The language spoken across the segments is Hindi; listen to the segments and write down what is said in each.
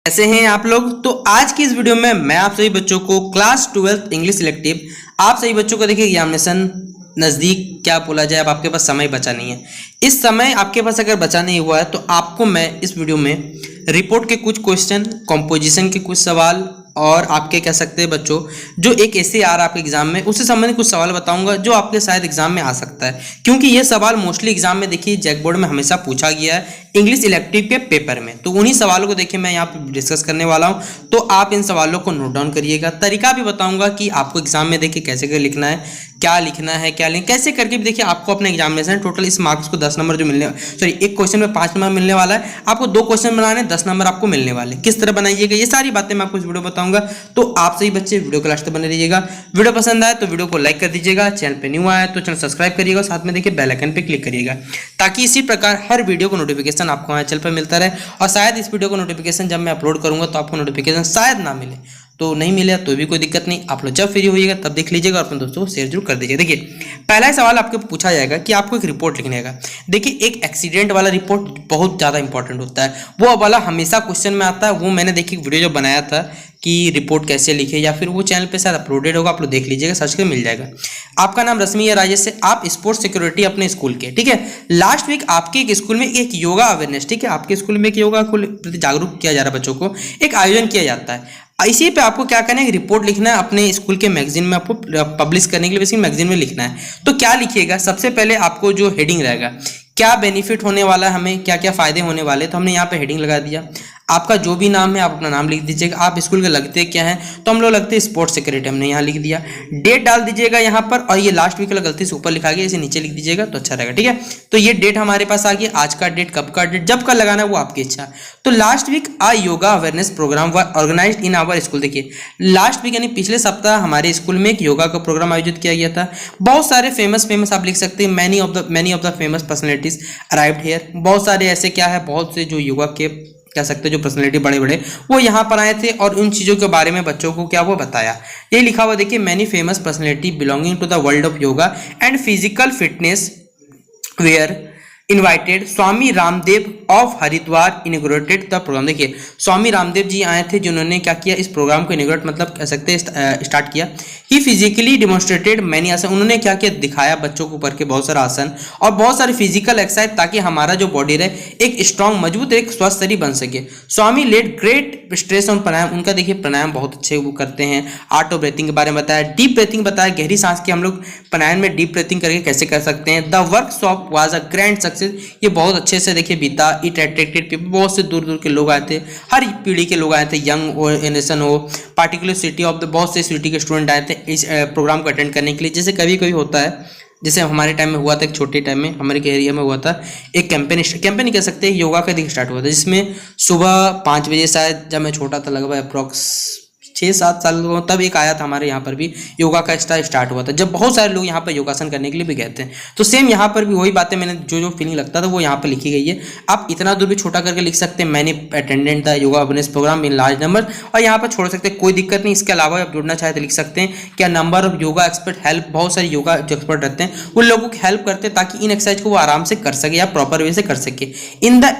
कैसे हैं आप लोग। तो आज की इस वीडियो में मैं आप सभी बच्चों को क्लास 12 इंग्लिश सिलेक्टिव आप सभी बच्चों को देखिए एग्जामिनेशन नज़दीक क्या बोला जाए, अब आपके पास समय बचा नहीं है। इस समय आपके पास अगर बचा नहीं हुआ है तो आपको मैं इस वीडियो में रिपोर्ट के कुछ क्वेश्चन, कंपोजिशन के कुछ सवाल और आपके कह सकते हैं बच्चों जो एक ऐसे आ रहा है आपके एग्जाम में, उससे संबंधित कुछ सवाल बताऊंगा जो आपके शायद एग्जाम में आ सकता है, क्योंकि ये सवाल मोस्टली एग्जाम में देखिए जैक बोर्ड में हमेशा पूछा गया है इंग्लिश इलेक्टिव के पेपर में। तो उन्हीं सवालों को देखिए मैं यहाँ पे डिस्कस करने वाला हूँ, तो आप इन सवालों को नोट डाउन करिएगा। तरीका भी बताऊंगा कि आपको एग्जाम में देखिए कैसे कर लिखना है, क्या लिखना है, क्या लिखना कैसे करके भी देखिए आपको अपने एग्जामिनेशन टोटल इस मार्क्स को 10 नंबर जो मिलने, सॉरी एक क्वेश्चन में 5 नंबर मिलने वाला है, आपको 2 क्वेश्चन बनाने 10 नंबर आपको मिलने वाले। किस तरह बनाइएगा ये सारी बातें मैं आपको इस वीडियो बताऊंगा, तो आप सही बच्चे वीडियो को लास्ट तक बने रहिएगा। वीडियो पसंद आए तो वीडियो को लाइक कर दीजिएगा, चैनल पे न्यू आया तो चैनल सब्सक्राइब करिएगा, साथ में देखिए बेल आइकन पे क्लिक करिएगा ताकि इसी प्रकार हर वीडियो को नोटिफिकेशन आपको हमारे चैनल पर मिलता रहे। और शायद इस वीडियो को नोटिफिकेशन जब मैं अपलोड करूंगा तो आपको नोटिफिकेशन शायद ना मिले, तो नहीं मिले तो भी कोई दिक्कत नहीं, आप लोग जब फ्री होइएगा तब देख लीजिएगा और अपने दोस्तों को शेयर जरूर कर दीजिए। देखिए पहला सवाल आपको पूछा जाएगा कि आपको एक रिपोर्ट लिखने का। देखिए एक एक्सीडेंट वाला रिपोर्ट बहुत ज़्यादा इंपॉर्टेंट होता है, वो वाला हमेशा क्वेश्चन में आता है। वो मैंने देखिए वीडियो जो बनाया था कि रिपोर्ट कैसे लिखे, या फिर वो चैनल पे शायद अपलोडेड होगा, आप लोग देख लीजिएगा, सर्च कर मिल जाएगा। आपका नाम रश्मि या राजेश से, आप स्पोर्ट्स सिक्योरिटी अपने स्कूल के, ठीक है। लास्ट वीक आपके एक स्कूल में एक योगा अवेयरनेस, ठीक है, आपके स्कूल में एक योगा को प्रति जागरूक किया जा रहा है, बच्चों को एक आयोजन किया जाता है। इसी पे आपको क्या करना है, रिपोर्ट लिखना है अपने स्कूल के मैगजीन में, आपको पब्लिश करने के लिए बेसिकली मैगजीन में लिखना है। तो क्या लिखिएगा, सबसे पहले आपको जो हेडिंग रहेगा, क्या बेनिफिट होने वाला है, हमें क्या क्या फायदे होने वाले, तो हमने यहाँ पे हेडिंग लगा दिया। आपका जो भी नाम है आप अपना नाम लिख दीजिएगा। आप स्कूल के लगते क्या हैं, तो हम लोग लगते हैं स्पोर्ट्स सेक्रेटरी, हमने यहाँ लिख दिया। डेट डाल दीजिएगा यहाँ पर, और ये लास्ट वीक का गलती से ऊपर लिखा गया, इसे नीचे लिख दीजिएगा तो अच्छा रहेगा, ठीक है। तो ये डेट हमारे पास आ गया, आज का डेट, कब का डेट, जब का लगाना है वो आपकी इच्छा। तो last week a yoga awareness programme were organised in our school. देखिए लास्ट वीक यानी पिछले सप्ताह हमारे स्कूल में एक योगा का प्रोग्राम आयोजित किया गया था। बहुत सारे फेमस आप लिख सकते हैं, many of the famous personalities arrived here. बहुत सारे ऐसे क्या है, बहुत से जो योगा के कह सकते हैं जो पर्सनैलिटी बड़े बड़े वो यहाँ पर आए थे और उन चीज़ों के बारे में बच्चों को क्या वो बताया। ये लिखा हुआ देखिए, many famous personality belonging to the world of yoga and physical fitness were invited. Swami Ramdev of Haridwar inaugurated the programme. देखिए स्वामी रामदेव जी आए थे जिन्होंने क्या किया, इस प्रोग्राम को इनोग्रेट मतलब कह सकते हैं स्टार्ट किया। ही फिजिकली डिमोन्स्ट्रेटेड मैनी आसन, उन्होंने क्या किया, दिखाया बच्चों को ऊपर के बहुत सारा आसन और बहुत सारी फिजिकल एक्सरसाइज, ताकि हमारा जो बॉडी रहे एक स्ट्रॉन्ग मजबूत एक स्वस्थ शरीर बन सके। स्वामी लेड ग्रेट स्ट्रेस ऑन प्राणायाम, उनका देखिए प्राणायाम बहुत अच्छे वो करते हैं। आर्ट ऑफ ब्रीथिंग के बारे में बताया, डीप ब्रीथिंग बताया, गहरी सांस की हम लोग प्राणायाम में डीप ब्रीथिंग करके कैसे कर सकते हैं। The workshop was a grand success, ये बहुत अच्छे से देखिए बीता। इट अट्रैक्टेड पीपल, बहुत से दूर दूर के लोग आए थे, हर पीढ़ी के लोग आए थे, यंग हो नेशन हो, पार्टिकुलर सिटी ऑफ द, बहुत से सिटी के स्टूडेंट आए थे इस प्रोग्राम को अटेंड करने के लिए। जैसे कभी कभी होता है, जैसे हमारे टाइम में हुआ था, एक छोटे टाइम में हमारे एरिया में हुआ था एक कैंपेन कह सकते हैं, योगा का देखिए स्टार्ट हुआ था, जिसमें सुबह 5 बजे शायद, जब मैं छोटा था लगभग अप्रॉक्स 6-7 साल तब एक आया था हमारे यहाँ पर भी योगा का स्टार्ट हुआ था, जब बहुत सारे लोग यहाँ पर योगासन करने के लिए भी गए थे। तो सेम यहाँ पर भी वही बातें, मैंने जो फीलिंग लगता था वो यहाँ पर लिखी गई है। आप इतना दूर भी छोटा करके लिख सकते हैं, मैंने attended the yoga awareness programme in large number, और यहाँ पर छोड़ सकते हैं, कोई दिक्कत नहीं। इसके अलावा आप जुड़ना चाहे तो लिख सकते हैं क्या number of yoga expert help, बहुत सारे योगा जो एक्सपर्ट रहते हैं वो लोगों की हेल्प करते हैं ताकि इन एक्सरसाइज को वो आराम से कर सके या प्रॉपर वे से कर सके। In the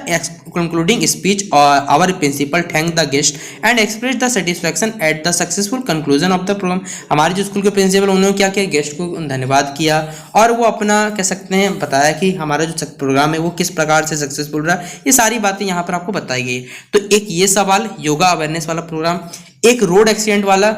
concluding speech our principal thank the guest and express the satisfaction at the successful conclusion of the programme. हमारे जो स्कूल के प्रिंसिपल उन्होंने क्या किया, गेस्ट को धन्यवाद किया और वो अपना कह सकते हैं बताया कि हमारा जो प्रोग्राम है वो किस प्रकार से सक्सेसफुल रहा। ये सारी बातें यहाँ पर आपको बताई गई है। तो एक ये सवाल योगा अवेयरनेस वाला प्रोग्राम, एक रोड एक्सीडेंट वाला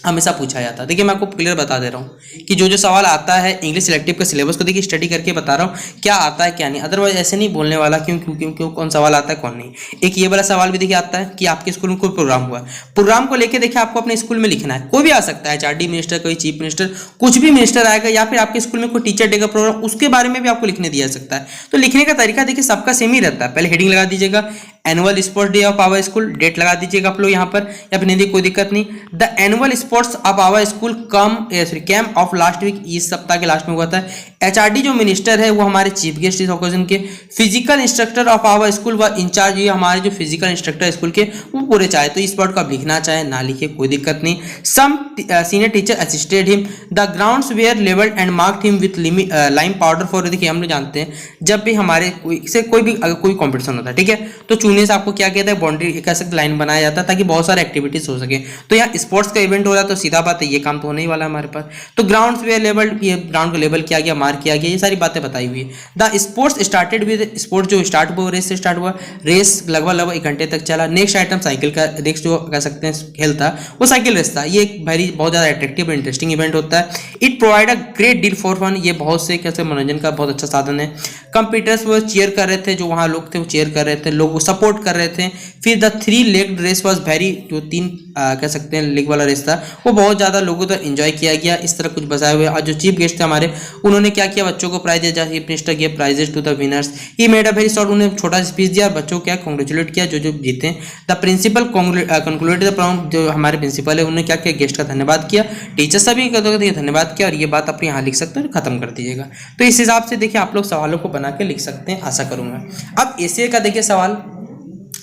हमेशा पूछा जाता है। देखिए मैं आपको क्लियर बता दे रहा हूँ कि जो सवाल आता है इंग्लिश सिलेक्टिव के सिलेबस को देखिए स्टडी करके बता रहा हूँ क्या आता है क्या नहीं, अदरवाइज ऐसे नहीं बोलने वाला क्यों कौन सवाल आता है कौन नहीं। एक ये वाला सवाल भी देखिए आता है कि आपके स्कूल में कोई प्रोग्राम हुआ, प्रोग्राम को लेकर देखिए आपको अपने स्कूल में लिखना है, कोई भी आ सकता है, HRD मिनिस्टर, कोई चीफ मिनिस्टर, कुछ भी मिनिस्टर आएगा, या फिर आपके स्कूल में कोई टीचर डे का प्रोग्राम, उसके बारे में भी आपको लिखने दिया जा सकता है। तो लिखने का तरीका देखिए सबका सेम ही रहता है। पहले हेडिंग लगा दीजिएगा, annual sports day of our school, date लगा दीजिएगा आप लोग यहाँ पर, या फिर नहीं कोई दिक्कत नहीं। The annual sports of our school came off last week, इस सप्ताह के लास्ट में हुआ था। HRD जो मिनिस्टर है वो हमारे चीफ गेस्ट इस ओकेजन के। Physical instructor of our school व इंचार्ज, ये हमारे जो फिजिकल इंस्ट्रक्टर स्कूल के वो पूरे चाहे तो इस वर्ड को आप लिखना चाहे ना लिखे कोई दिक्कत नहीं। Some senior teacher assisted him, the grounds were levelled and marked him with lime powder for, देखिए हम लोग जानते हैं जब भी हमारे कोई भी अगर कोई कॉम्पिटिशन होता है, ठीक है, तो चूने से आपको क्या कहता है, बाउंड्री कैसे लाइन बनाया जाता है ताकि बहुत सारे एक्टिविटीज हो सके। तो यहाँ स्पोर्ट्स का इवेंट हो रहा है तो सीधा बात है ये काम तो होने ही वाला है हमारे पास। तो ग्राउंड्स वेयर लेवल्ड, ये ग्राउंड को लेवल किया गया, मार्क किया गया, ये सारी बातें बताई हुई है। The sports started with, sport जो स्टार्ट हुआ रेस से स्टार्ट हुआ, रेस लगभग 1 घंटे तक चला। नेक्स्ट आइटम साइकिल का, नेक्स्ट जो कह सकते हैं खेल था वो साइकिल रेस था। ये एक वेरी बहुत ज़्यादा अट्रैक्टिव और इंटरेस्टिंग इवेंट होता है। It provide a great deal for fun, ये बहुत से कैसे मनोरंजन का बहुत अच्छा साधन है। कंपीटर्स वो चीयर कर रहे थे, जो वहाँ लोग थे वो चीयर कर रहे थे, लोग सपोर्ट कर रहे थे। फिर the 3 legged race was very, जो 3 कह सकते हैं लेग वाला रेस था वो बहुत ज़्यादा लोगों द्वारा एंजॉय किया गया। इस तरह कुछ बताए हुए। और जो चीफ गेस्ट थे हमारे उन्होंने क्या किया, बच्चों को प्राइज दिया, chief minister give prizes to the winners. He made a very short, उन्हें छोटा सा स्पीच दिया और बच्चों को क्या कॉन्ग्रेचुलेट किया जो जो जीते। The principal concluded the programme, जो हमारे प्रिंसिपल है उन्होंने क्या किया, गेस्ट का धन्यवाद किया, टीचर सभी का धन्यवाद किया। और ये बात अपने यहाँ लिख सकते हैं और खत्म कर दीजिएगा। तो इस हिसाब से देखिए आप लोग सवालों को बना के लिख सकते हैं, आशा करूंगा। अब एसीए का देखिए सवाल,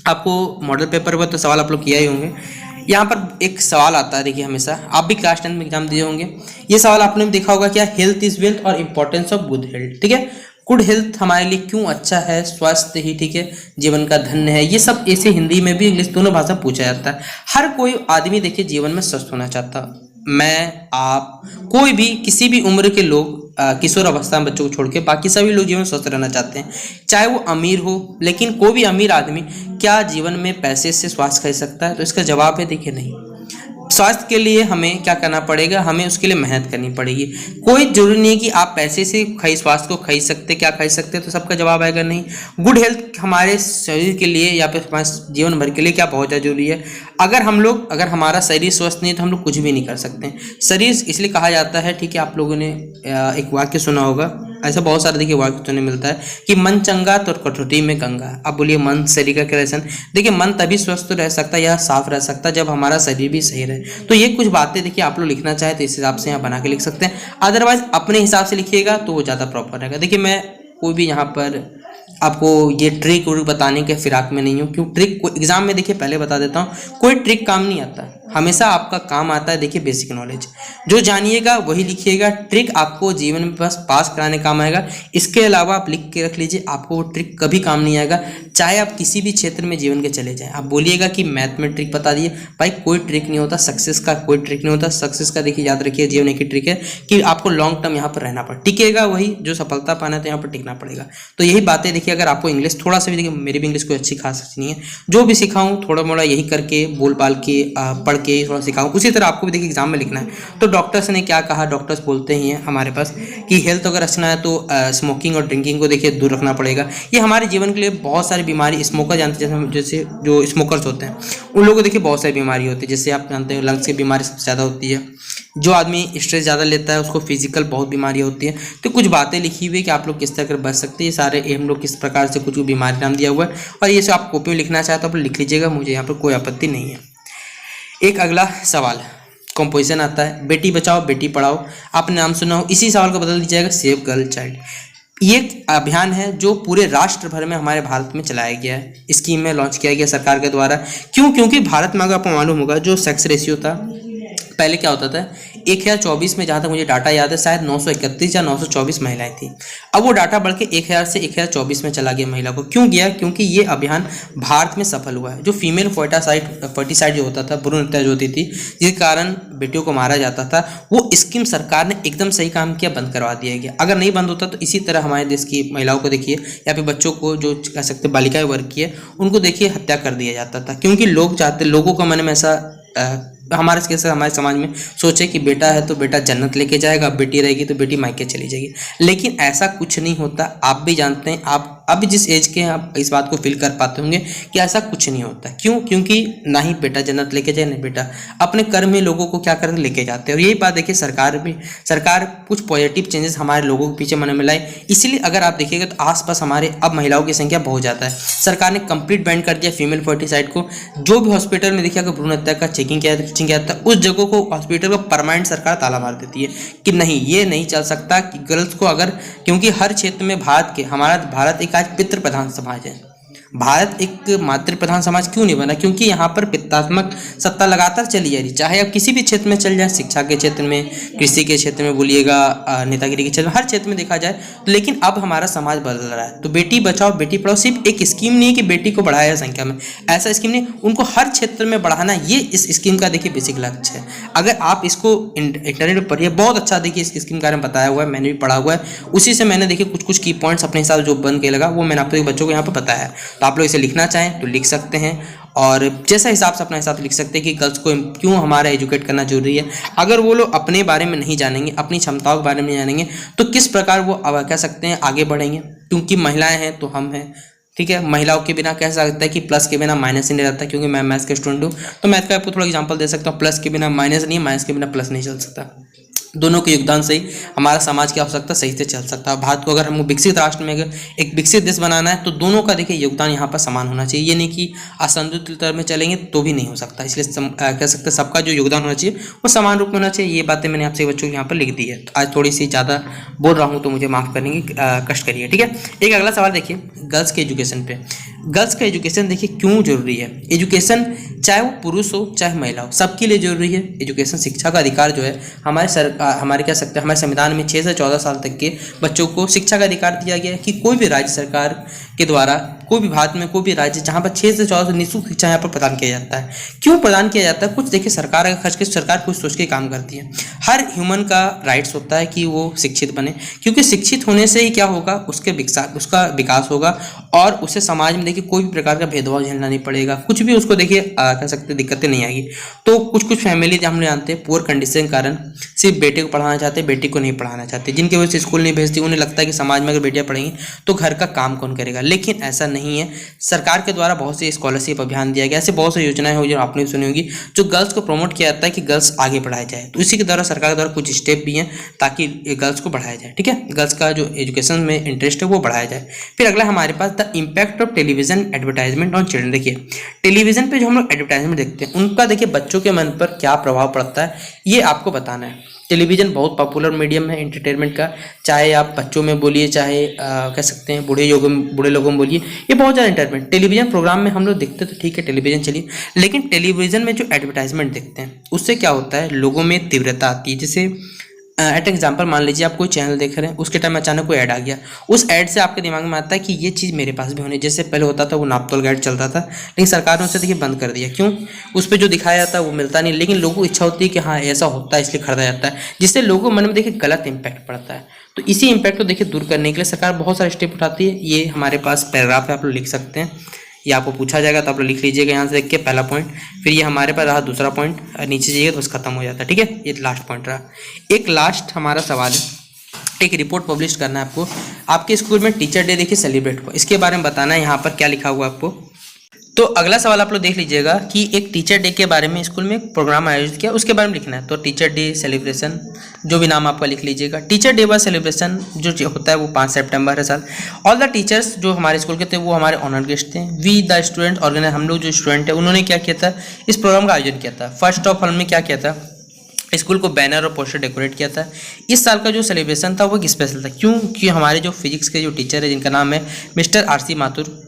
आपको मॉडल पेपर पर तो सवाल आप लोग किया ही होंगे। यहाँ पर एक सवाल आता है, देखिए हमेशा आप भी क्लास 10 में एग्जाम दिए होंगे, ये सवाल आपने भी देखा होगा, क्या हेल्थ इज वेल्थ और इंपॉर्टेंस ऑफ गुड हेल्थ, ठीक है। गुड हेल्थ हमारे लिए क्यों अच्छा है, स्वास्थ्य ही, ठीक है, जीवन का धन्य है। ये सब ऐसे हिंदी में भी इंग्लिश दोनों भाषा पूछा जाता है। हर कोई आदमी देखिए जीवन में स्वस्थ होना चाहता है। मैं, आप, कोई भी किसी भी उम्र के लोग, किशोर अवस्था में बच्चों को छोड़ के बाकी सभी लोग जीवन में स्वस्थ रहना चाहते हैं, चाहे वो अमीर हो। लेकिन कोई भी अमीर आदमी क्या जीवन में पैसे से स्वास्थ्य खरीद सकता है? तो इसका जवाब है देखिए नहीं। स्वास्थ्य के लिए हमें क्या करना पड़ेगा, हमें उसके लिए मेहनत करनी पड़ेगी। कोई जरूरी नहीं है कि आप पैसे से स्वास्थ्य को खरीद सकते, क्या खरीद सकते, तो सबका जवाब आएगा नहीं। गुड हेल्थ हमारे शरीर के लिए या फिर हमारे जीवन भर के लिए क्या बहुत ज़्यादा जरूरी है। अगर हमारा शरीर स्वस्थ नहीं है तो हम लोग कुछ भी नहीं कर सकते। शरीर इसलिए कहा जाता है, ठीक है, आप लोगों ने एक वाक्य सुना होगा, ऐसा बहुत सारा देखिए वाक्य सुनने मिलता है कि मन चंगा तो कटौती में गंगा। अब बोलिए मन शरीर का क्या रिलेशन, देखिए मन तभी स्वस्थ रह सकता है या साफ रह सकता है जब हमारा शरीर भी सही रहे। तो ये कुछ बातें देखिए आप लोग लिखना चाहे तो इस हिसाब से यहाँ बना के लिख सकते हैं, अदरवाइज अपने हिसाब से लिखिएगा तो वो ज़्यादा प्रॉपर रहेगा। देखिए मैं कोई भी यहाँ पर आपको ये ट्रिक बताने के फिराक में नहीं हूँ, क्यों ट्रिक एग्जाम में देखिए पहले बता देता हूँ, कोई ट्रिक काम नहीं आता, हमेशा आपका काम आता है देखिए बेसिक नॉलेज, जो जानिएगा वही लिखिएगा। ट्रिक आपको जीवन में बस पास कराने काम आएगा, इसके अलावा आप लिख के रख लीजिए, आपको वो ट्रिक कभी काम नहीं आएगा। चाहे आप किसी भी क्षेत्र में जीवन के चले जाएं, आप बोलिएगा कि मैथ में ट्रिक बता दिए, भाई कोई ट्रिक नहीं होता, सक्सेस का कोई ट्रिक नहीं होता। सक्सेस का देखिए याद रखिए जीवन की ट्रिक है कि आपको लॉन्ग टर्म यहाँ पर रहना पड़े, टिकेगा वही जो सफलता पाना है तो यहाँ पर टिकना पड़ेगा। तो यही बातें देखिए, अगर आपको इंग्लिश थोड़ा सा भी, देखिए मेरी भी इंग्लिश कोई अच्छी खास नहीं है, जो भी सिखाऊं थोड़ा मोड़ा यही करके बोल बाल के पढ़ के थोड़ा सिखाऊं, उसी तरह आपको भी देखिए एग्जाम में लिखना है। तो डॉक्टर्स ने क्या कहा, डॉक्टर्स बोलते ही हैं हमारे पास कि हेल्थ अगर रखना है तो स्मोकिंग और ड्रिंकिंग को देखिए दूर रखना पड़ेगा। ये हमारे जीवन के लिए बहुत सारी बीमारी, स्मोकर जानते हैं, जैसे जो स्मोकर्स होते हैं उन लोगों को देखिए बहुत सारी बीमारी होती है, जैसे आप जानते हैं लंग्स की बीमारी सबसे ज़्यादा होती है, जो आदमी स्ट्रेस ज़्यादा लेता है उसको फिजिकल बहुत बीमारी होती है। तो कुछ बातें लिखी हुई कि आप लोग किस तरह कर बच सकते हैं, ये सारे हम लोग किस प्रकार से कुछ बीमारी नाम दिया हुआ है, और ये सब आप कॉपी में लिखना चाहते हो आप लिख लीजिएगा, मुझे यहाँ पर कोई आपत्ति नहीं है। एक अगला सवाल कंपोजिशन आता है, बेटी बचाओ बेटी पढ़ाओ, आपने नाम सुना हो, इसी सवाल को बदल दीजिएगा सेव गर्ल चाइल्ड। ये अभियान है जो पूरे राष्ट्र भर में हमारे भारत में चलाया गया है, स्कीम में लॉन्च किया गया सरकार के द्वारा। क्यों? क्योंकि भारत में अगर आपको मालूम होगा जो सेक्स रेशियो था पहले क्या होता था, 1024 में जहाँ तक मुझे डाटा याद है शायद 931 या 924 महिलाएं थी। अब वो डाटा बढ़ के 1000 से 1024 में चला गया महिला को। क्यों गया? क्योंकि ये अभियान भारत में सफल हुआ है। जो फीमेल फर्टिसाइड जो होता था, भ्रूण हत्या जो होती थी जिसके कारण बेटियों को मारा जाता था, वो स्कीम सरकार ने एकदम सही काम किया, बंद करवा दिया गया। अगर नहीं बंद होता तो इसी तरह हमारे देश की महिलाओं को देखिए या फिर बच्चों को, जो कह सकते बालिकाएं वर्ग की है, उनको देखिए हत्या कर दिया जाता था। क्योंकि लोगों का मन में ऐसा हमारे समाज में सोचे कि बेटा है तो बेटा जन्नत लेके जाएगा, बेटी रहेगी तो बेटी मायके चली जाएगी। लेकिन ऐसा कुछ नहीं होता, आप भी जानते हैं। आप अब जिस एज के हैं आप इस बात को फील कर पाते होंगे कि ऐसा कुछ नहीं होता। क्यों? क्योंकि ना ही बेटा जन्नत लेके जाए, नहीं बेटा अपने कर्म में लोगों को क्या कर लेके जाते हैं। और यही बात देखिए सरकार कुछ पॉजिटिव चेंजेस हमारे लोगों के पीछे मन में लाए। इसलिए अगर आप देखिएगा तो आसपास हमारे अब महिलाओं की संख्या बहुत ज़्यादा है। सरकार ने कंप्लीट बैन कर दिया फीमेल फर्टिसाइड को। जो भी हॉस्पिटल में देखिएगा भ्रूण हत्या का चेकिंग किया जाता है, उस जगह को हॉस्पिटल को परमानेंट सरकार ताला मार देती है कि नहीं, ये नहीं चल सकता कि गर्ल्स को अगर, क्योंकि हर क्षेत्र में हमारा भारत एक आज पितृ प्रधान समाज है। भारत एक मातृ प्रधान समाज क्यों नहीं बना? क्योंकि यहाँ पर पित्तात्मक सत्ता लगातार चली जा रही, चाहे आप किसी भी क्षेत्र में चल जाए, शिक्षा के क्षेत्र में, कृषि के क्षेत्र में बोलिएगा, नेतागिरी के क्षेत्र में, हर क्षेत्र में देखा जाए। लेकिन अब हमारा समाज बदल रहा है। तो बेटी बचाओ बेटी पढ़ाओ सिर्फ एक स्कीम नहीं है कि बेटी को बढ़ाया संख्या में, ऐसा स्कीम नहीं, उनको हर क्षेत्र में बढ़ाना, ये इस स्कीम का देखिए बेसिक लक्ष्य है। अगर आप इसको इंटरनेट पर पढ़िए, बहुत अच्छा देखिए इस स्कीम के बारे में बताया हुआ है, मैंने भी पढ़ा हुआ है। उसी से मैंने देखिए कुछ की पॉइंट्स अपने हिसाब से जो बन के लगा वो मैंने आपके बच्चों को यहाँ पर बताया है। तो आप लोग इसे लिखना चाहें तो लिख सकते हैं, और जैसा हिसाब से अपना हिसाब से लिख सकते हैं कि गर्ल्स को क्यों हमारा एजुकेट करना जरूरी है। अगर वो लोग अपने बारे में नहीं जानेंगे, अपनी क्षमताओं के बारे में नहीं जानेंगे, तो किस प्रकार वो कह सकते हैं आगे बढ़ेंगे। क्योंकि महिलाएं हैं तो हम हैं, ठीक है। महिलाओं के बिना कह सकता है कि प्लस के बिना माइनस ही नहीं रहता। क्योंकि मैं मैथ्स का स्टूडेंट हूँ तो मैथ का आपको थोड़ा एग्जांपल दे सकता हूँ। प्लस के बिना माइनस नहीं, माइनस के बिना प्लस नहीं चल सकता। दोनों के योगदान से ही हमारा समाज की आवश्यकता सही से चल सकता है। भारत को अगर हमको विकसित राष्ट्र में अगर एक विकसित देश बनाना है तो दोनों का देखिए योगदान यहाँ पर समान होना चाहिए। ये नहीं कि असंतुलित में चलेंगे तो भी नहीं हो सकता। इसलिए कह सकते हैं सबका जो योगदान होना चाहिए वो समान रूप में होना चाहिए। ये बातें मैंने आपसे बच्चों को यहाँ पर लिख दी है। तो आज थोड़ी सी ज़्यादा बोल रहा हूँ तो मुझे माफ़ करने की कष्ट करिए, ठीक है। एक अगला सवाल देखिए गर्ल्स के एजुकेशन पे। गर्ल्स का एजुकेशन देखिए क्यों जरूरी है। एजुकेशन चाहे वो पुरुष हो चाहे महिला हो, सबके लिए जरूरी है। एजुकेशन शिक्षा का अधिकार जो है हमारे कह सकते हैं हमारे संविधान में 6 से 14 साल तक के बच्चों को शिक्षा का अधिकार दिया गया है कि कोई भी राज्य सरकार के द्वारा कोई भी भारत में कोई भी राज्य जहाँ पर 6 से 14 निःशुल्क शिक्षा यहाँ पर प्रदान किया जाता है। क्यों प्रदान किया जाता है? कुछ देखिए सरकार अगर खर्च के सरकार कुछ सोच के काम करती है। हर ह्यूमन का राइट्स होता है कि वो शिक्षित बने, क्योंकि शिक्षित होने से ही क्या होगा, उसका विकास होगा और उसे समाज में देखिए कोई भी प्रकार का भेदभाव झेलना नहीं पड़ेगा। कुछ भी उसको देखिए कह सकते दिक्कतें नहीं आएगी। तो कुछ फैमिली हम जानते हैं पुअर कंडीशन के कारण सिर्फ बेटे को पढ़ाना चाहते, बेटी को नहीं पढ़ाना चाहते, जिनकी वजह से स्कूल नहीं भेजती। उन्हें लगता है कि समाज में अगर बेटियां पढ़ेंगी तो घर का काम कौन करेगा। लेकिन ऐसा नहीं है। सरकार के द्वारा बहुत से स्कॉलरशिप अभियान दिया गया, ऐसे बहुत सी योजनाएं हो जो आपने सुनी होगी, जो गर्ल्स को प्रमोट किया जाता है कि गर्ल्स आगे बढ़ाया जाए। तो इसी के द्वारा सरकार के द्वारा कुछ स्टेप भी हैं ताकि गर्ल्स को बढ़ाया जाए, ठीक है। गर्ल्स का जो एजुकेशन में इंटरेस्ट है वो बढ़ाया जाए। फिर अगला हमारे पास the impact of television advertisement on children. देखिए टेलीविजन पे जो हम लोग एडवर्टाइजमेंट देखते हैं उनका देखिए बच्चों के मन पर क्या प्रभाव पड़ता है ये आपको बताना है। टेलीविज़न बहुत पॉपुलर मीडियम है एंटरटेनमेंट का, चाहे आप बच्चों में बोलिए चाहे कह सकते हैं बूढ़े लोगों में बोलिए, ये बहुत ज़्यादा एंटरटेनमेंट। टेलीविज़न प्रोग्राम में हम लोग देखते तो ठीक है टेलीविज़न चलिए, लेकिन टेलीविज़न में जो एडवर्टाइजमेंट देखते हैं उससे क्या होता है, लोगों में तीव्रता आती है। जैसे एट एग्जाम्पल मान लीजिए आप कोई चैनल देख रहे हैं, उसके टाइम अचानक कोई ऐड आ गया, उस ऐड से आपके दिमाग में आता है कि ये चीज़ मेरे पास भी होनी। जैसे पहले होता था वो नापतोल गाइड चलता था, लेकिन सरकार ने उसे देखिए बंद कर दिया। क्यों? उस पर जो दिखाया जाता है वो मिलता नहीं, लेकिन लोगों को इच्छा होती है कि हाँ ऐसा होता है इसलिए खरीदा जाता है, जिससे लोगों के मन में देखिए गलत इंपैक्ट पड़ता है। तो इसी इंपैक्ट को देखिए दूर करने के लिए सरकार बहुत सारे स्टेप उठाती है। ये हमारे पास पैराग्राफ है, आप लोग लिख सकते हैं, ये आपको पूछा जाएगा तो आप लोग लिख लीजिएगा यहाँ से देख के पहला पॉइंट। फिर ये हमारे पास रहा दूसरा पॉइंट, नीचे जाइए तो बस खत्म हो जाता है, ठीक है। ये लास्ट पॉइंट रहा। एक लास्ट हमारा सवाल है, एक रिपोर्ट पब्लिश करना है आपको। आपके स्कूल में टीचर डे देखिए सेलिब्रेट हुआ, इसके बारे में बताना है। यहाँ पर क्या लिखा हुआ आपको, तो अगला सवाल आप लोग देख लीजिएगा कि एक टीचर डे के बारे में स्कूल में एक प्रोग्राम आयोजित किया, उसके बारे में लिखना है। तो टीचर डे सेलिब्रेशन जो भी नाम आपका लिख लीजिएगा। टीचर डे व सेलिब्रेशन जो होता है वो 5 सितंबर हर साल। ऑल द टीचर्स जो हमारे स्कूल के थे वो हमारे ऑनर गेस्ट थे। वी द स्टूडेंट ऑर्गेनाइज, हम लोग जो स्टूडेंट है उन्होंने क्या किया था, इस प्रोग्राम का आयोजन किया था। फर्स्ट ऑफ ऑल में क्या किया था, स्कूल को बैनर और पोस्टर डेकोरेट किया था। इस साल का जो सेलिब्रेशन था वो एक स्पेशल था, क्योंकि हमारे जो फिजिक्स के जो टीचर है जिनका नाम है मिस्टर आरसी माथुर,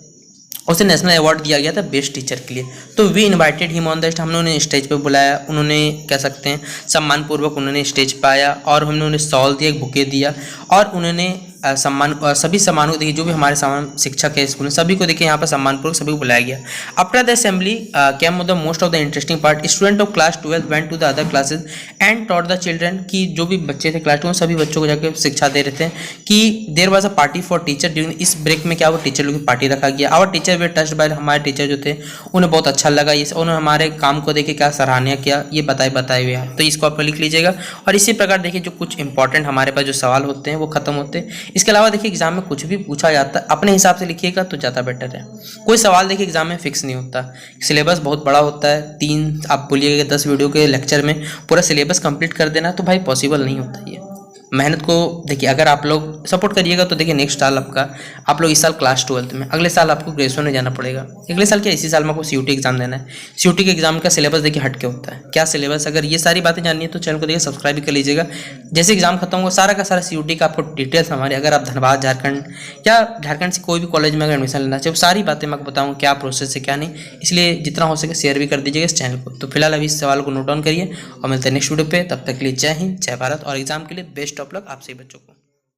उसे नेशनल अवार्ड दिया गया था बेस्ट टीचर के लिए। तो we invited him on the stage, हम लोगों ने स्टेज पे बुलाया, उन्होंने कह सकते हैं सम्मानपूर्वक उन्होंने स्टेज पे आया और हमने उन्हें शॉल दिया, एक बुके दिया और उन्होंने सम्मान सभी सम्मानों को देखिए जो भी हमारे सामान शिक्षक है स्कूल में सभी को देखिए यहाँ पर सम्मानपूर्वक सभी को बुलाया गया। After the assembly came the most of the interesting part, student of class 12 went to the other classes and taught the children, की जो भी बच्चे थे क्लास 2 सभी बच्चों को जाकर शिक्षा दे रहे थे कि there was a party for teacher during, इस ब्रेक में क्या वो टीचर लोग की पार्टी रखा गया। Our teacher were touched by, हमारे टीचर जो थे उन्हें बहुत अच्छा लगा, इस उन्होंने हमारे काम को देखे क्या सराहनीय किया, ये बताए हुए हैं। तो इसको आप लिख लीजिएगा और इसी प्रकार देखिए जो कुछ इंपॉर्टेंट हमारे पास जो सवाल होते हैं वो खत्म होते हैं। इसके अलावा देखिए एग्जाम में कुछ भी पूछा जाता है अपने हिसाब से लिखिएगा तो ज़्यादा बेटर है। कोई सवाल देखिए एग्जाम में फिक्स नहीं होता, सिलेबस बहुत बड़ा होता है। 3 आप बोलिएगा 10 वीडियो के लेक्चर में पूरा सिलेबस कंप्लीट कर देना तो भाई पॉसिबल नहीं होता ये। मेहनत को देखिए अगर आप लोग सपोर्ट करिएगा तो देखिए नेक्स्ट साल आप लोग इस साल क्लास 12 में, अगले साल आपको ग्रेजुएशन में जाना पड़ेगा। अगले साल क्या इसी साल में आपको सीयूटी एग्जाम देना है। सीयूटी के एग्जाम का सिलेबस देखिए हट के होता है, क्या सिलेबस, अगर ये सारी बातें जाननी है तो चैनल को देखिए सब्सक्राइब भी कर लीजिएगा। जैसे एग्जाम खत्म होगा सारा का सारा सीयूटी का आपको डिटेल्स हमारे, अगर आप धनबाद झारखंड या झारखंड से कोई भी कॉलेज में अगर एडमिशन लेना चाहिए सारी बातें मैं आपको बताऊँ क्या प्रोसेस है क्या नहीं, इसलिए जितना हो सके शेयर भी कर दीजिएगा इस चैनल को। तो फिलहाल अभी इस सवाल को नोट डाउन करिए और मिलते हैं नेक्स्ट वीडियो पे। तब तक के लिए जय हिंद, जय भारत और एग्जाम के लिए बेस्ट ऑफ लक आप सभी बच्चों को।